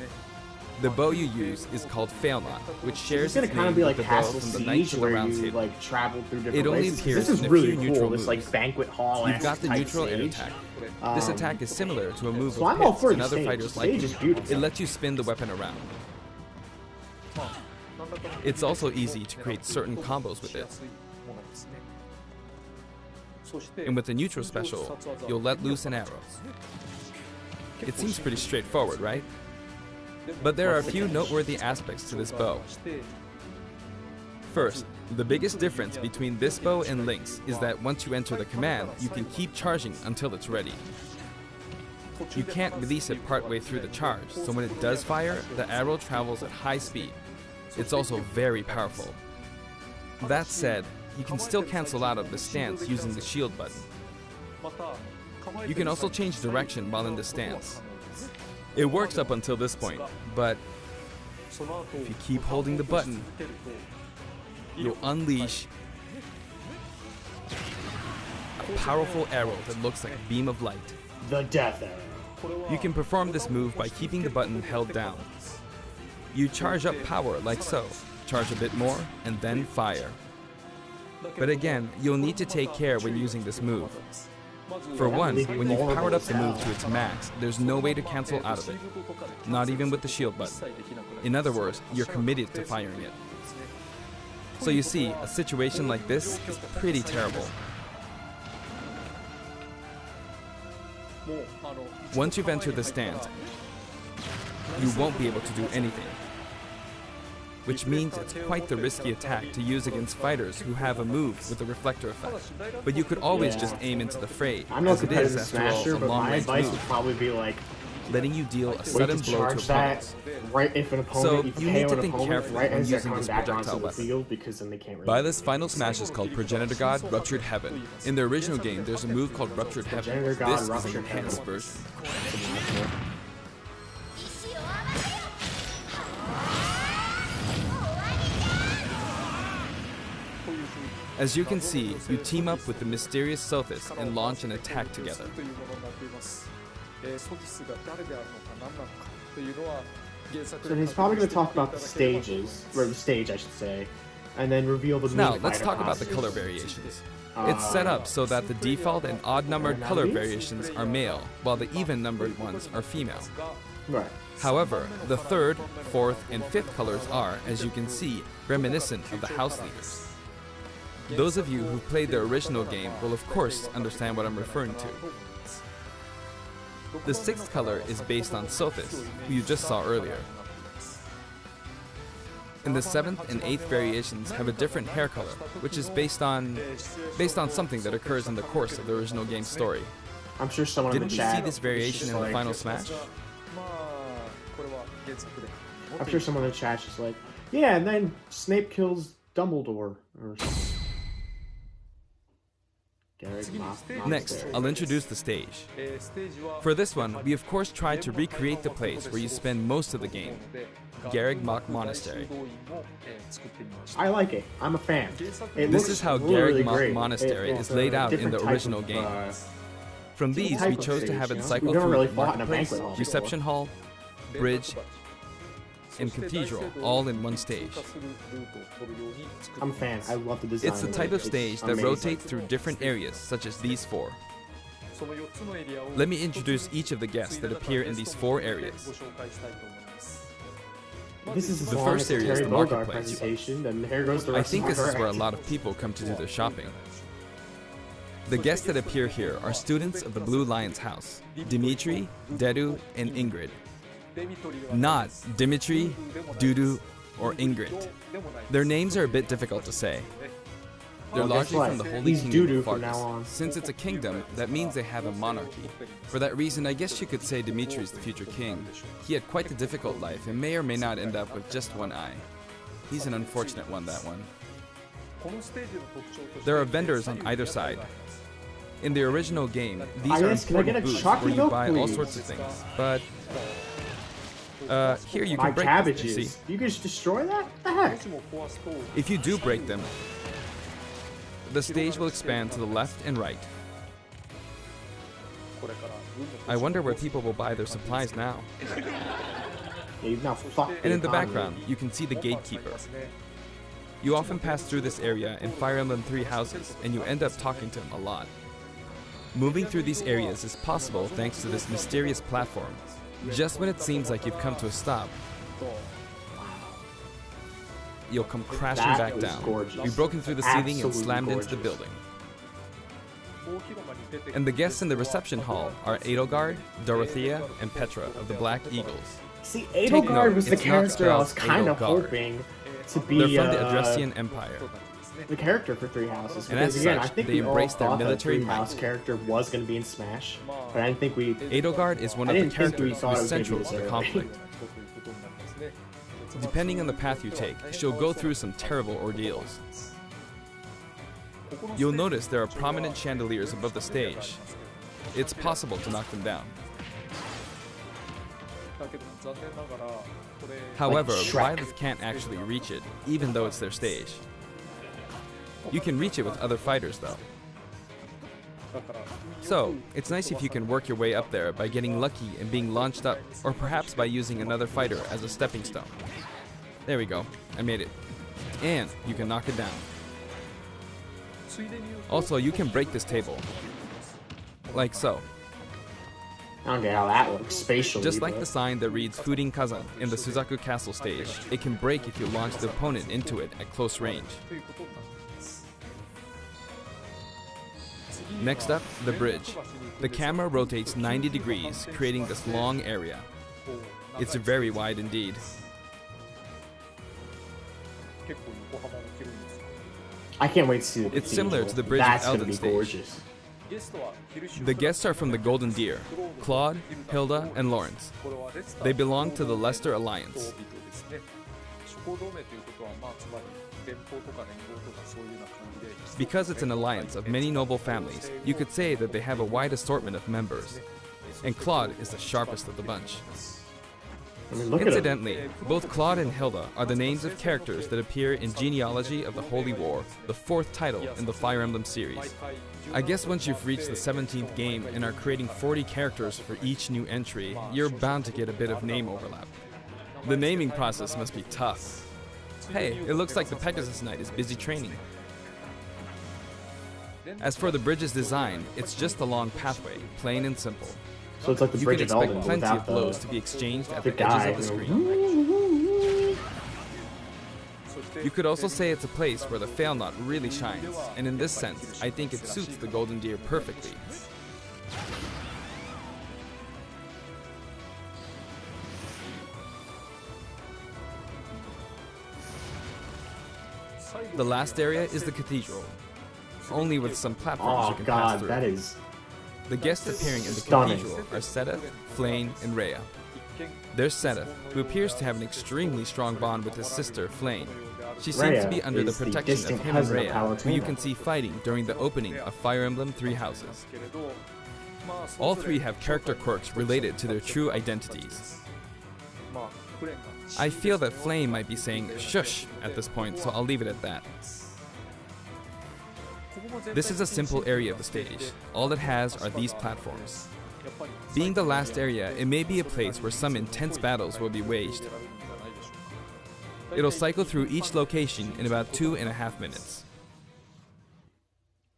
[SPEAKER 4] The bow you use is called Fail Not, which shares its name with the bow from the Knights of the Round Table.
[SPEAKER 1] Like travel through different
[SPEAKER 4] It only
[SPEAKER 1] places.
[SPEAKER 4] appears
[SPEAKER 1] This is
[SPEAKER 4] in a
[SPEAKER 1] really
[SPEAKER 4] few
[SPEAKER 1] cool.
[SPEAKER 4] neutral
[SPEAKER 1] This
[SPEAKER 4] moves.
[SPEAKER 1] like banquet hall.
[SPEAKER 4] You've got the
[SPEAKER 1] type
[SPEAKER 4] neutral air
[SPEAKER 1] stage.
[SPEAKER 4] attack. This attack is similar to a move
[SPEAKER 1] So I'm
[SPEAKER 4] of
[SPEAKER 1] all
[SPEAKER 4] Pits
[SPEAKER 1] for
[SPEAKER 4] and
[SPEAKER 1] the
[SPEAKER 4] other
[SPEAKER 1] stage.
[SPEAKER 4] fighters
[SPEAKER 1] The
[SPEAKER 4] like
[SPEAKER 1] stage
[SPEAKER 4] it.
[SPEAKER 1] is beautiful.
[SPEAKER 4] It lets you spin the weapon around. It's also easy to create certain combos with it. And with the neutral special, you'll let loose an arrow. It seems pretty straightforward, right? But there are a few noteworthy aspects to this bow. First, the biggest difference between this bow and Link's is that once you enter the command, you can keep charging until it's ready. You can't release it partway through the charge, so when it does fire, the arrow travels at high speed. It's also very powerful. That said, you can still cancel out of the stance using the shield button. You can also change direction while in the stance. It works up until this point, but if you keep holding the button, you'll unleash a powerful arrow that looks like a beam of light.
[SPEAKER 1] The death arrow.
[SPEAKER 4] You can perform this move by keeping the button held down. You charge up power like so, charge a bit more, and then fire. But again, you'll need to take care when using this move. For one, when you've powered up the move to its max, there's no way to cancel out of it. Not even with the shield button. In other words, you're committed to firing it. So you see, a situation like this is pretty terrible. Once you've entered the stance, you won't be able to do anything. Which means it's quite the risky attack to use against fighters who have a move with a reflector effect. But you could always just aim into the fray,
[SPEAKER 1] I'm no
[SPEAKER 4] as it is,
[SPEAKER 1] competitive
[SPEAKER 4] after all,
[SPEAKER 1] smasher,
[SPEAKER 4] a
[SPEAKER 1] but my
[SPEAKER 4] long-range
[SPEAKER 1] advice would
[SPEAKER 4] move,
[SPEAKER 1] probably be like,
[SPEAKER 4] letting you deal a
[SPEAKER 1] wait
[SPEAKER 4] sudden
[SPEAKER 1] to
[SPEAKER 4] blow to
[SPEAKER 1] charge that
[SPEAKER 4] opponents.
[SPEAKER 1] right if an opponent,
[SPEAKER 4] So, you need
[SPEAKER 1] KO
[SPEAKER 4] to
[SPEAKER 1] an
[SPEAKER 4] think
[SPEAKER 1] opponent
[SPEAKER 4] carefully
[SPEAKER 1] right
[SPEAKER 4] when
[SPEAKER 1] as they're
[SPEAKER 4] using
[SPEAKER 1] coming
[SPEAKER 4] this
[SPEAKER 1] back
[SPEAKER 4] projectile
[SPEAKER 1] onto the
[SPEAKER 4] weapon.
[SPEAKER 1] field, because then they can't really.
[SPEAKER 4] Byleth's final smash is called Progenitor God Ruptured Heaven. In the original game, there's a move called Ruptured Heaven.
[SPEAKER 1] Progenitor God
[SPEAKER 4] This is an
[SPEAKER 1] Ruptured
[SPEAKER 4] enhanced
[SPEAKER 1] Heaven.
[SPEAKER 4] version. As you can see, you team up with the mysterious Sothis and launch an attack together.
[SPEAKER 1] So he's probably going to talk about the stages, or the stage, I should say, and then reveal the
[SPEAKER 4] Now,
[SPEAKER 1] main
[SPEAKER 4] let's
[SPEAKER 1] fighter
[SPEAKER 4] talk about the
[SPEAKER 1] costumes.
[SPEAKER 4] color variations. It's set up so that the default and odd-numbered color variations are male, while the even-numbered ones are female.
[SPEAKER 1] Right.
[SPEAKER 4] However, the third, fourth, and fifth colors are, as you can see, reminiscent of the house leaders. Those of you who played the original game will of course understand what I'm referring to. The sixth color is based on Sothis, who you just saw earlier. And the seventh and eighth variations have a different hair color, which is based on something that occurs in the course of the original game's story.
[SPEAKER 1] I'm sure someone in
[SPEAKER 4] Didn't
[SPEAKER 1] the
[SPEAKER 4] we
[SPEAKER 1] chat.
[SPEAKER 4] see this variation in the final smash?
[SPEAKER 1] I'm sure someone in the chat's just like, yeah, and then Snape kills Dumbledore or something.
[SPEAKER 4] Next, I'll introduce the stage. For this one, we of course tried to recreate the place where you spend most of the game, Garreg Mach Monastery.
[SPEAKER 1] I like it. I'm a fan.
[SPEAKER 4] This is how Garreg Mach Monastery is laid out in the original game. From these, we chose to have it cycle through Marketplace, Reception Hall, Bridge, and Cathedral all in one stage.
[SPEAKER 1] I'm a fan. I love the design.
[SPEAKER 4] It's the type of stage that
[SPEAKER 1] amazing.
[SPEAKER 4] rotates through different areas, such as these four. Let me introduce each of the guests that appear in these four areas.
[SPEAKER 1] This is
[SPEAKER 4] The first area is the marketplace.
[SPEAKER 1] presentation, then here goes the
[SPEAKER 4] I
[SPEAKER 1] rest
[SPEAKER 4] think
[SPEAKER 1] of
[SPEAKER 4] this is where a
[SPEAKER 1] our
[SPEAKER 4] lot of people come to do their shopping. The guests that appear here are students of the Blue Lion's house, Dimitri, Dedu, and Ingrid. Not Dimitri, Dudu, or Ingrid. Their names are a bit difficult to say. They're
[SPEAKER 1] Well, guess
[SPEAKER 4] largely
[SPEAKER 1] what?
[SPEAKER 4] from the Holy
[SPEAKER 1] He's
[SPEAKER 4] Kingdom
[SPEAKER 1] Dudu
[SPEAKER 4] of
[SPEAKER 1] from now
[SPEAKER 4] Fargus.
[SPEAKER 1] on.
[SPEAKER 4] Since it's a kingdom, that means they have a monarchy. For that reason, I guess you could say Dimitri is the future king. He had quite the difficult life and may or may not end up with just one eye. He's an unfortunate one, that one. There are vendors on either side. In the original game, these are
[SPEAKER 1] Can I get
[SPEAKER 4] important
[SPEAKER 1] a
[SPEAKER 4] booths
[SPEAKER 1] chocolate
[SPEAKER 4] where you
[SPEAKER 1] milk,
[SPEAKER 4] buy all
[SPEAKER 1] please?
[SPEAKER 4] sorts of things. But here you
[SPEAKER 1] My
[SPEAKER 4] can break them, you
[SPEAKER 1] cabbages.
[SPEAKER 4] see.
[SPEAKER 1] You can just destroy that? What the heck?
[SPEAKER 4] If you do break them, the stage will expand to the left and right. I wonder where people will buy their supplies now.
[SPEAKER 1] Yeah, you've now fucked
[SPEAKER 4] And in the
[SPEAKER 1] economy.
[SPEAKER 4] background, you can see the gatekeeper. You often pass through this area in Fire Emblem 3 houses, and you end up talking to him a lot. Moving through these areas is possible thanks to this mysterious platform. Just when it seems like you've come to a stop, you'll come crashing
[SPEAKER 1] That
[SPEAKER 4] back
[SPEAKER 1] was
[SPEAKER 4] down.
[SPEAKER 1] gorgeous.
[SPEAKER 4] Be broken through the ceiling and
[SPEAKER 1] Absolutely
[SPEAKER 4] slammed into the
[SPEAKER 1] gorgeous.
[SPEAKER 4] building. And the guests in the reception hall are Edelgard, Dorothea, and Petra of the Black Eagles.
[SPEAKER 1] See,
[SPEAKER 4] Take
[SPEAKER 1] Edelgard
[SPEAKER 4] note,
[SPEAKER 1] was the
[SPEAKER 4] it's not
[SPEAKER 1] character I was
[SPEAKER 4] spelled
[SPEAKER 1] kind of
[SPEAKER 4] Edelgard.
[SPEAKER 1] hoping to be
[SPEAKER 4] They're from the Adressian Empire.
[SPEAKER 1] the character for Three Houses.
[SPEAKER 4] And
[SPEAKER 1] Because
[SPEAKER 4] as
[SPEAKER 1] again,
[SPEAKER 4] such,
[SPEAKER 1] I think
[SPEAKER 4] they
[SPEAKER 1] we all
[SPEAKER 4] embrace their
[SPEAKER 1] thought that
[SPEAKER 4] military
[SPEAKER 1] Three House
[SPEAKER 4] might.
[SPEAKER 1] character was going to be in Smash, but I didn't think we.
[SPEAKER 4] Edelgard is one
[SPEAKER 1] I
[SPEAKER 4] of the
[SPEAKER 1] didn't think we
[SPEAKER 4] characters
[SPEAKER 1] thought
[SPEAKER 4] who
[SPEAKER 1] it
[SPEAKER 4] is
[SPEAKER 1] was gonna be
[SPEAKER 4] central
[SPEAKER 1] this
[SPEAKER 4] to the
[SPEAKER 1] early.
[SPEAKER 4] conflict. Depending on the path you take, she'll go through some terrible ordeals. You'll notice there are prominent chandeliers above the stage. It's possible to knock them down. However,
[SPEAKER 1] Shrek.
[SPEAKER 4] Byleth can't actually reach it, even though it's their stage. You can reach it with other fighters, though. So, it's nice if you can work your way up there by getting lucky and being launched up, or perhaps by using another fighter as a stepping stone. There we go, I made it. And you can knock it down. Also, you can break this table. Like so.
[SPEAKER 1] I don't get how that looks spatially.
[SPEAKER 4] Just like
[SPEAKER 1] but-
[SPEAKER 4] the sign that reads Furin Kazan in the Suzaku Castle stage, it can break if you launch the opponent into it at close range. Next up, the bridge. The camera rotates 90 degrees, creating this long area. It's very wide indeed.
[SPEAKER 1] I can't wait to see the
[SPEAKER 4] It's similar
[SPEAKER 1] cathedral.
[SPEAKER 4] to the bridge
[SPEAKER 1] That's
[SPEAKER 4] of
[SPEAKER 1] gonna
[SPEAKER 4] Elden
[SPEAKER 1] be
[SPEAKER 4] Stage.
[SPEAKER 1] gorgeous.
[SPEAKER 4] The guests are from the Golden Deer, Claude, Hilda, and Lawrence. They belong to the Leicester Alliance. Because it's an alliance of many noble families, you could say that they have a wide assortment of members. And Claude is the sharpest of the bunch.
[SPEAKER 1] I mean, look at him.
[SPEAKER 4] Incidentally, both Claude and Hilda are the names of characters that appear in Genealogy of the Holy War, the 4th title in the Fire Emblem series. I guess once you've reached the 17th game and are creating 40 characters for each new entry, you're bound to get a bit of name overlap. The naming process must be tough. Hey, it looks like the Pegasus Knight is busy training. As for the bridge's design, it's just a long pathway, plain and simple.
[SPEAKER 1] So it's like the
[SPEAKER 4] You
[SPEAKER 1] Bridge
[SPEAKER 4] can
[SPEAKER 1] of Elden,
[SPEAKER 4] expect
[SPEAKER 1] but
[SPEAKER 4] plenty
[SPEAKER 1] without
[SPEAKER 4] of blows to
[SPEAKER 1] the
[SPEAKER 4] be exchanged at
[SPEAKER 1] the
[SPEAKER 4] the edges
[SPEAKER 1] guy.
[SPEAKER 4] of the screen. You could also say it's a place where the fail knot really shines, and in this sense, I think it suits the Golden Deer perfectly. The last area is the cathedral, only with some platforms you
[SPEAKER 1] Oh
[SPEAKER 4] can pass
[SPEAKER 1] god,
[SPEAKER 4] through.
[SPEAKER 1] that is.
[SPEAKER 4] The guests appearing in the
[SPEAKER 1] Stunning.
[SPEAKER 4] cathedral are Sedith, Flayn, and Rhea. There's Sedith, who appears to have an extremely strong bond with his sister, Flayn. She seems
[SPEAKER 1] Rhea
[SPEAKER 4] to be under the
[SPEAKER 1] is the
[SPEAKER 4] protection of
[SPEAKER 1] distant
[SPEAKER 4] him and
[SPEAKER 1] cousin of
[SPEAKER 4] Rhea, who you
[SPEAKER 1] Palutena.
[SPEAKER 4] can see fighting during the opening of Fire Emblem 3 Houses. All three have character quirks related to their true identities. I feel that Flayn might be saying shush at this point, so I'll leave it at that. This is a simple area of the stage. All it has are these platforms. Being the last area, it may be a place where some intense battles will be waged. It'll cycle through each location in about 2.5 minutes.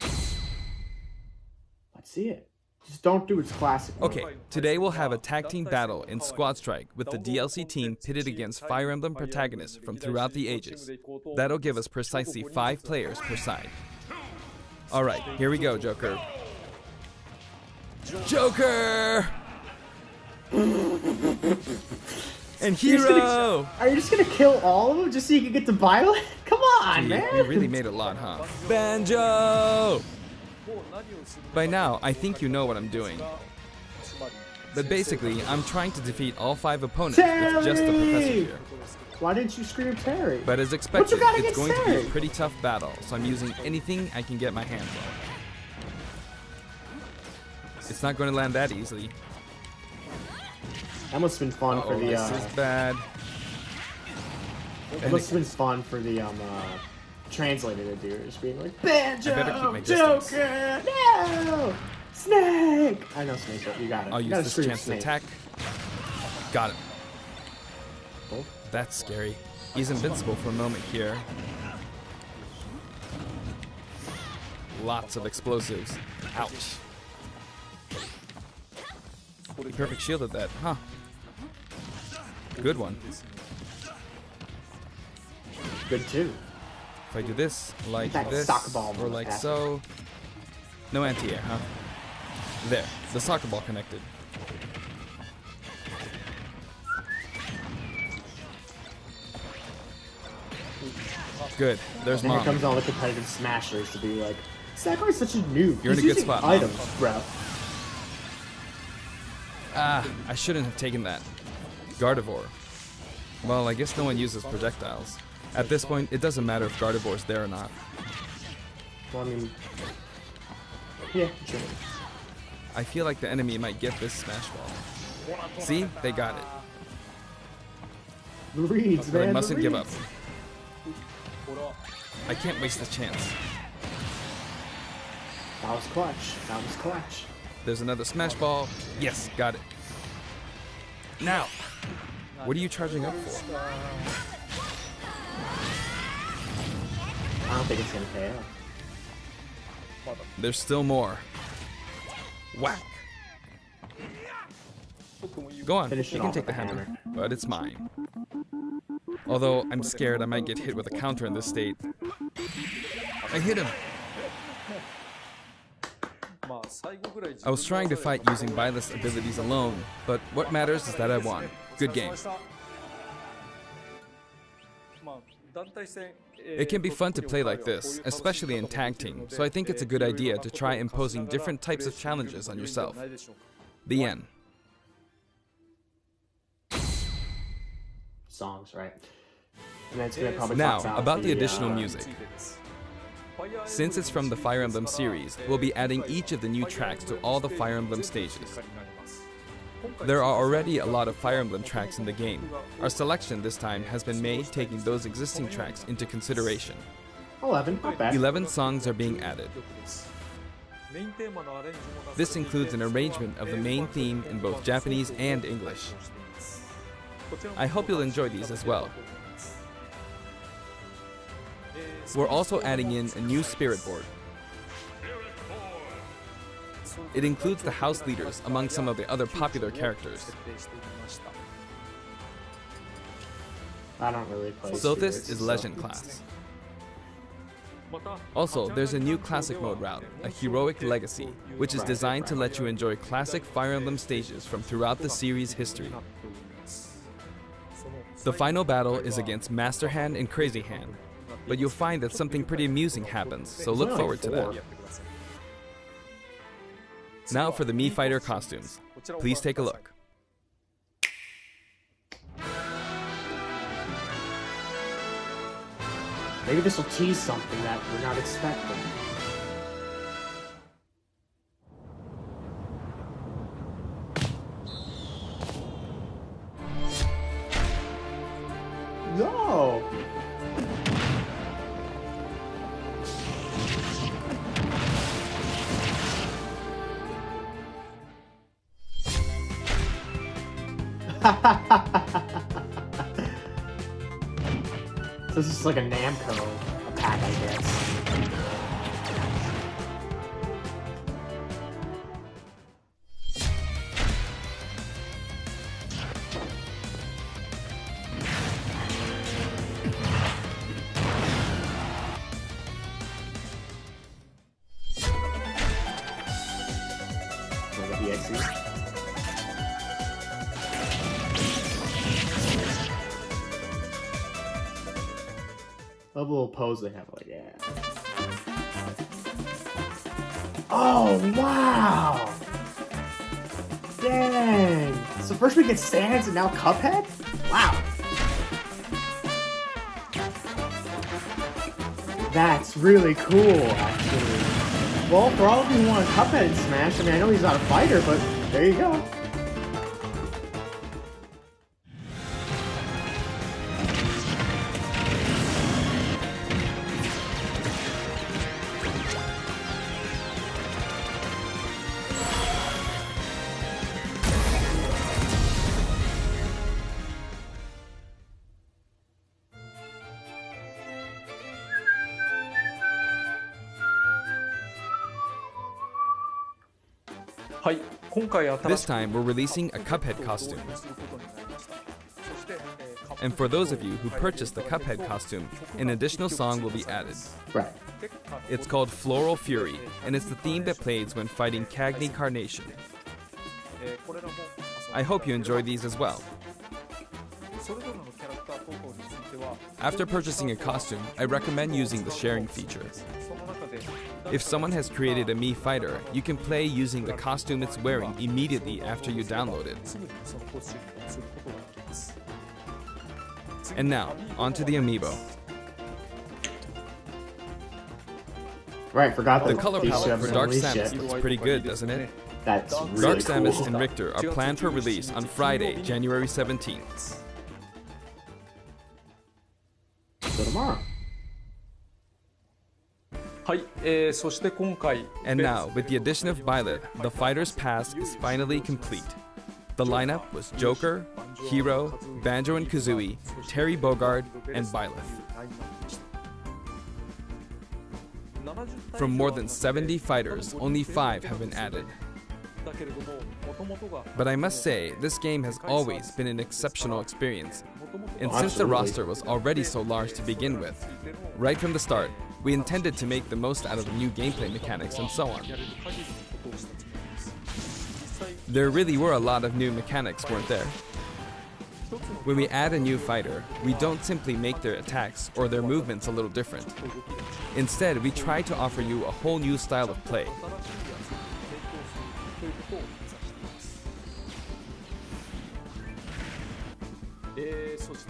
[SPEAKER 1] Let's see it. Just don't do its classic.
[SPEAKER 4] Okay, today we'll have a tag team battle in Squad Strike with the DLC team pitted against Fire Emblem protagonists from throughout the ages. That'll give us precisely 5 players per side. All right, here we go, Joker. Joker! And Hero!
[SPEAKER 1] Are you just gonna kill all of them just so you can get to Violet? Come on,
[SPEAKER 4] Gee,
[SPEAKER 1] man!
[SPEAKER 4] we really made a lot, huh? Banjo! By now, I think you know what I'm doing. But basically, I'm trying to defeat all 5 opponents with just the Professor here.
[SPEAKER 1] Why didn't you scream Terry?
[SPEAKER 4] But as expected,
[SPEAKER 1] got
[SPEAKER 4] it's
[SPEAKER 1] against
[SPEAKER 4] going to be
[SPEAKER 1] Terry?
[SPEAKER 4] a pretty tough battle, so I'm using anything I can get my hands on. It's not going to land that easily.
[SPEAKER 1] That must have been fun for the.
[SPEAKER 4] This is bad.
[SPEAKER 1] It must have been fun for the translator to do, just being like, Banjo,
[SPEAKER 4] I better keep my distance.
[SPEAKER 1] Joker, no, Snake. I know Snake, but you got it.
[SPEAKER 4] I'll
[SPEAKER 1] You
[SPEAKER 4] use
[SPEAKER 1] gotta
[SPEAKER 4] this
[SPEAKER 1] scream
[SPEAKER 4] chance to
[SPEAKER 1] Snake.
[SPEAKER 4] attack. Got him.
[SPEAKER 1] Oh.
[SPEAKER 4] That's scary. He's invincible for a moment here. Lots of explosives. Ouch. He perfect shielded that, huh? Good one.
[SPEAKER 1] Good too.
[SPEAKER 4] If I do this, like
[SPEAKER 1] That
[SPEAKER 4] this,
[SPEAKER 1] soccer ball
[SPEAKER 4] or
[SPEAKER 1] move,
[SPEAKER 4] like
[SPEAKER 1] Ashley.
[SPEAKER 4] so. No anti-air, huh? There, the soccer ball connected. Good, there's
[SPEAKER 1] And here
[SPEAKER 4] Mom.
[SPEAKER 1] comes all the competitive smashers to be like, Sakurai's such a noob.
[SPEAKER 4] You're in
[SPEAKER 1] He's
[SPEAKER 4] a good
[SPEAKER 1] using
[SPEAKER 4] spot, Mom.
[SPEAKER 1] items, bro.
[SPEAKER 4] Ah, I shouldn't have taken that. Gardevoir. Well, I guess no one uses projectiles. At this point, it doesn't matter if Gardevoir's there or not.
[SPEAKER 1] Well, I mean, yeah, sure.
[SPEAKER 4] I feel like the enemy might get this Smash Ball. See? They got it.
[SPEAKER 1] The reads,
[SPEAKER 4] But
[SPEAKER 1] man.
[SPEAKER 4] I
[SPEAKER 1] the
[SPEAKER 4] mustn't give up.
[SPEAKER 1] reads.
[SPEAKER 4] I can't waste this chance.
[SPEAKER 1] That was clutch. That was clutch.
[SPEAKER 4] There's another Smash Ball. Yes, got it. Now! What are you charging up for?
[SPEAKER 1] I don't think it's gonna pay off.
[SPEAKER 4] There's still more. Whack! Go on,
[SPEAKER 1] Finish it
[SPEAKER 4] you can
[SPEAKER 1] off
[SPEAKER 4] take the
[SPEAKER 1] with a
[SPEAKER 4] hammer, but it's mine. Although I'm scared I might get hit with a counter in this state. I hit him! I was trying to fight using Violet's abilities alone, but what matters is that I won. Good game. It can be fun to play like this, especially in tag team, so I think it's a good idea to try imposing different types of challenges on yourself. The end.
[SPEAKER 1] Songs, right? And then it's gonna probably
[SPEAKER 4] Now,
[SPEAKER 1] talk
[SPEAKER 4] about the additional
[SPEAKER 1] uh,
[SPEAKER 4] music. Since it's from the Fire Emblem series, we'll be adding each of the new tracks to all the Fire Emblem stages. There are already a lot of Fire Emblem tracks in the game. Our selection this time has been made taking those existing tracks into consideration.
[SPEAKER 1] 11, not bad.
[SPEAKER 4] 11 songs are being added. This includes an arrangement of the main theme in both Japanese and English. I hope you'll enjoy these as well. We're also adding in a new spirit board. It includes the house leaders among some of the other popular characters.
[SPEAKER 1] I don't really play
[SPEAKER 4] Sothis
[SPEAKER 1] spirits,
[SPEAKER 4] is
[SPEAKER 1] so-
[SPEAKER 4] Legend class. Also, there's a new Classic Mode route, a Heroic Legacy, which is designed to let you enjoy classic Fire Emblem stages from throughout the series' history. The final battle is against Master Hand and Crazy Hand, but you'll find that something pretty amusing happens, so look forward to that. Now for the Mii Fighter costumes. Please take a look.
[SPEAKER 1] Maybe this will tease something that we're not expecting. No! So this is like a Namco attack, I guess. EXE. Love the little pose they have, like, yeah. Oh, wow! Dang! So first we get Sans and now Cuphead? Wow! That's really cool, actually. Well, for all of you who want Cuphead in Smash, I mean, I know he's not a fighter, but there you go.
[SPEAKER 4] This time, we're releasing a Cuphead costume. And for those of you who purchased the Cuphead costume, an additional song will be added.
[SPEAKER 1] Right.
[SPEAKER 4] It's called Floral Fury, and it's the theme that plays when fighting Cagney Carnation. I hope you enjoy these as well. After purchasing a costume, I recommend using the sharing feature. If someone has created a Mii fighter, you can play using the costume it's wearing immediately after you download it. And now, onto the amiibo.
[SPEAKER 1] Right, forgot
[SPEAKER 4] The
[SPEAKER 1] that
[SPEAKER 4] color
[SPEAKER 1] these
[SPEAKER 4] palette
[SPEAKER 1] haven't
[SPEAKER 4] for Dark
[SPEAKER 1] released
[SPEAKER 4] Samus
[SPEAKER 1] yet.
[SPEAKER 4] looks pretty good, doesn't it?
[SPEAKER 1] That's really
[SPEAKER 4] Dark
[SPEAKER 1] cool.
[SPEAKER 4] Samus and Richter are planned for release on Friday, January 17th.
[SPEAKER 1] So tomorrow.
[SPEAKER 4] And now, with the addition of Byleth, the Fighter's Pass is finally complete. The lineup was Joker, Hero, Banjo and Kazooie, Terry Bogard, and Byleth. From more than 70 fighters, only 5 have been added. But I must say, this game has always been an exceptional experience. And since the roster was already so large to begin with, right from the start, we intended to make the most out of the new gameplay mechanics and so on. There really were a lot of new mechanics, weren't there? When we add a new fighter, we don't simply make their attacks or their movements a little different. Instead, we try to offer you a whole new style of play.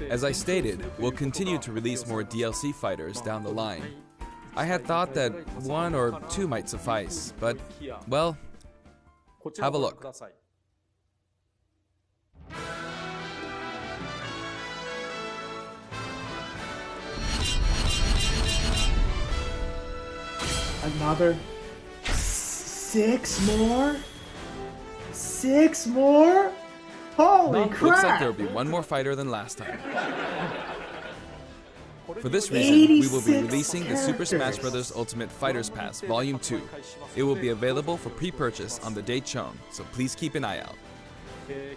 [SPEAKER 4] As I stated, we'll continue to release more DLC fighters down the line. I had thought that 1 or 2 might suffice, but, well, have a look.
[SPEAKER 1] Another 6 more? 6 more? Holy crap!
[SPEAKER 4] Looks like there'll be 1 more fighter than last time. For this reason, we will be releasing the Super Smash Bros. Ultimate Fighters Pass Volume 2. It will be available for pre-purchase on the date shown, so please keep an eye out.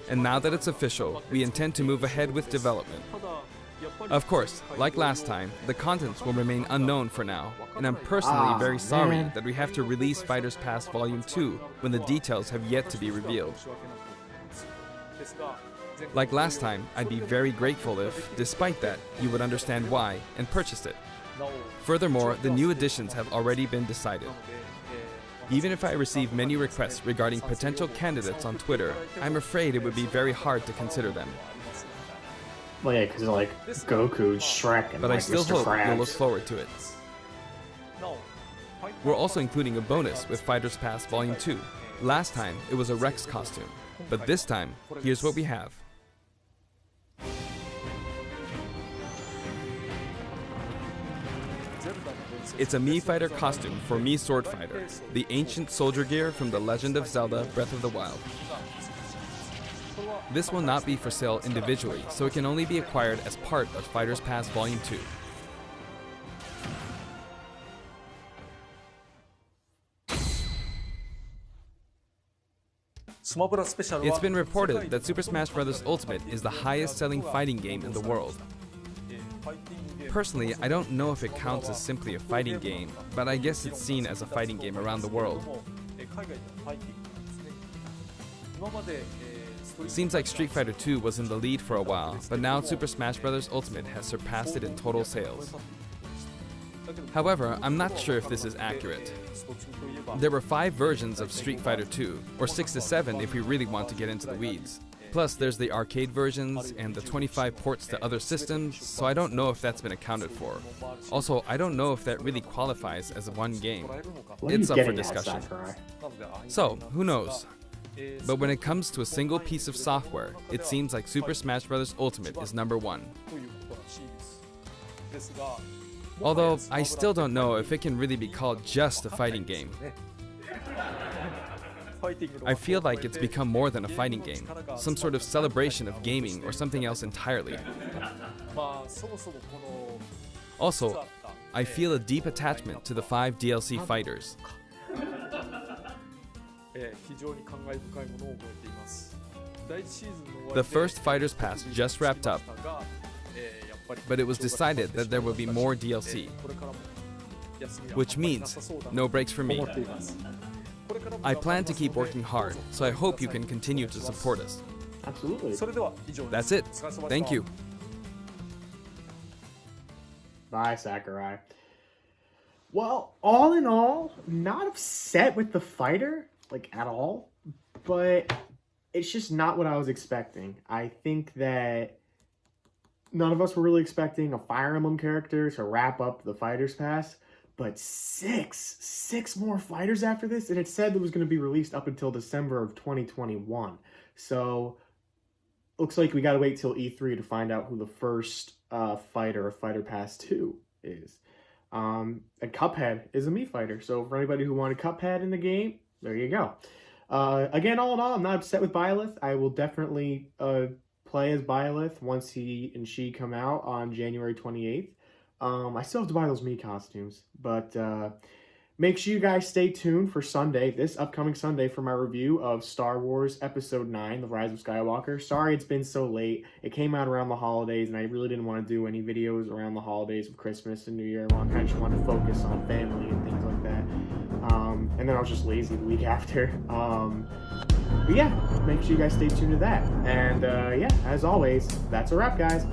[SPEAKER 4] And now that it's official, we intend to move ahead with development. Of course, like last time, the contents will remain unknown for now, and I'm personally very sorry that we have to release Fighters Pass Volume 2 when the details have yet to be revealed. Like last time, I'd be very grateful if, despite that, you would understand why and purchase it. Furthermore, the new additions have already been decided. Even if I receive many requests regarding potential candidates on Twitter, I'm afraid it would be very hard to consider them.
[SPEAKER 1] Well, yeah, because like Goku, Shrek, and
[SPEAKER 4] But
[SPEAKER 1] like
[SPEAKER 4] I still
[SPEAKER 1] Mr.
[SPEAKER 4] hope
[SPEAKER 1] Krabs.
[SPEAKER 4] you'll look forward to it. We're also including a bonus with Fighters Pass Volume 2. Last time, it was a Rex costume, but this time, here's what we have. It's a Mii Fighter costume for Mii Sword Fighter, the ancient soldier gear from The Legend of Zelda Breath of the Wild. This will not be for sale individually, so it can only be acquired as part of Fighters Pass Volume 2. It's been reported that Super Smash Bros. Ultimate is the highest-selling fighting game in the world. Personally, I don't know if it counts as simply a fighting game, but I guess it's seen as a fighting game around the world. Seems like Street Fighter 2 was in the lead for a while, but now Super Smash Bros. Ultimate has surpassed it in total sales. However, I'm not sure if this is accurate. There were 5 versions of Street Fighter 2, or 6 to 7 if we really want to get into the weeds. Plus, there's the arcade versions and the 25 ports to other systems, so I don't know if that's been accounted for. Also, I don't know if that really qualifies as one game. It's up for discussion. So, who knows? But when it comes to a single piece of software, it seems like Super Smash Bros. Ultimate is number 1. Although, I still don't know if it can really be called just a fighting game. I feel like it's become more than a fighting game, some sort of celebration of gaming or something else entirely. Also, I feel a deep attachment to the 5 DLC fighters. The first Fighters Pass just wrapped up, but it was decided that there will be more DLC, which means no breaks for me. I plan to keep working hard, so I hope you can continue to support us.
[SPEAKER 1] Absolutely.
[SPEAKER 4] That's it. Thank you.
[SPEAKER 1] Bye, Sakurai. Well, all in all, not upset with the fighter, like, at all, but it's just not what I was expecting. I think that none of us were really expecting a Fire Emblem character to wrap up the Fighters Pass, but six more fighters after this, and it said it was going to be released up until December of 2021. So, looks like we got to wait till E3 to find out who the first fighter of Fighter Pass 2 is. And Cuphead is a Mii fighter, so for anybody who wanted Cuphead in the game, there you go. Again, all in all, I'm not upset with Byleth. I will definitely play as Byleth once he and she come out on January 28th. I still have to buy those Mii costumes, but make sure you guys stay tuned for Sunday, this upcoming Sunday, for my review of Star Wars Episode 9, The Rise of Skywalker. Sorry it's been so late. It came out around the holidays, and I really didn't want to do any videos around the holidays of Christmas and New Year. I kind of just wanted to focus on family and things like that. And then I was just lazy the week after. But yeah, make sure you guys stay tuned to that. And yeah, as always, that's a wrap, guys.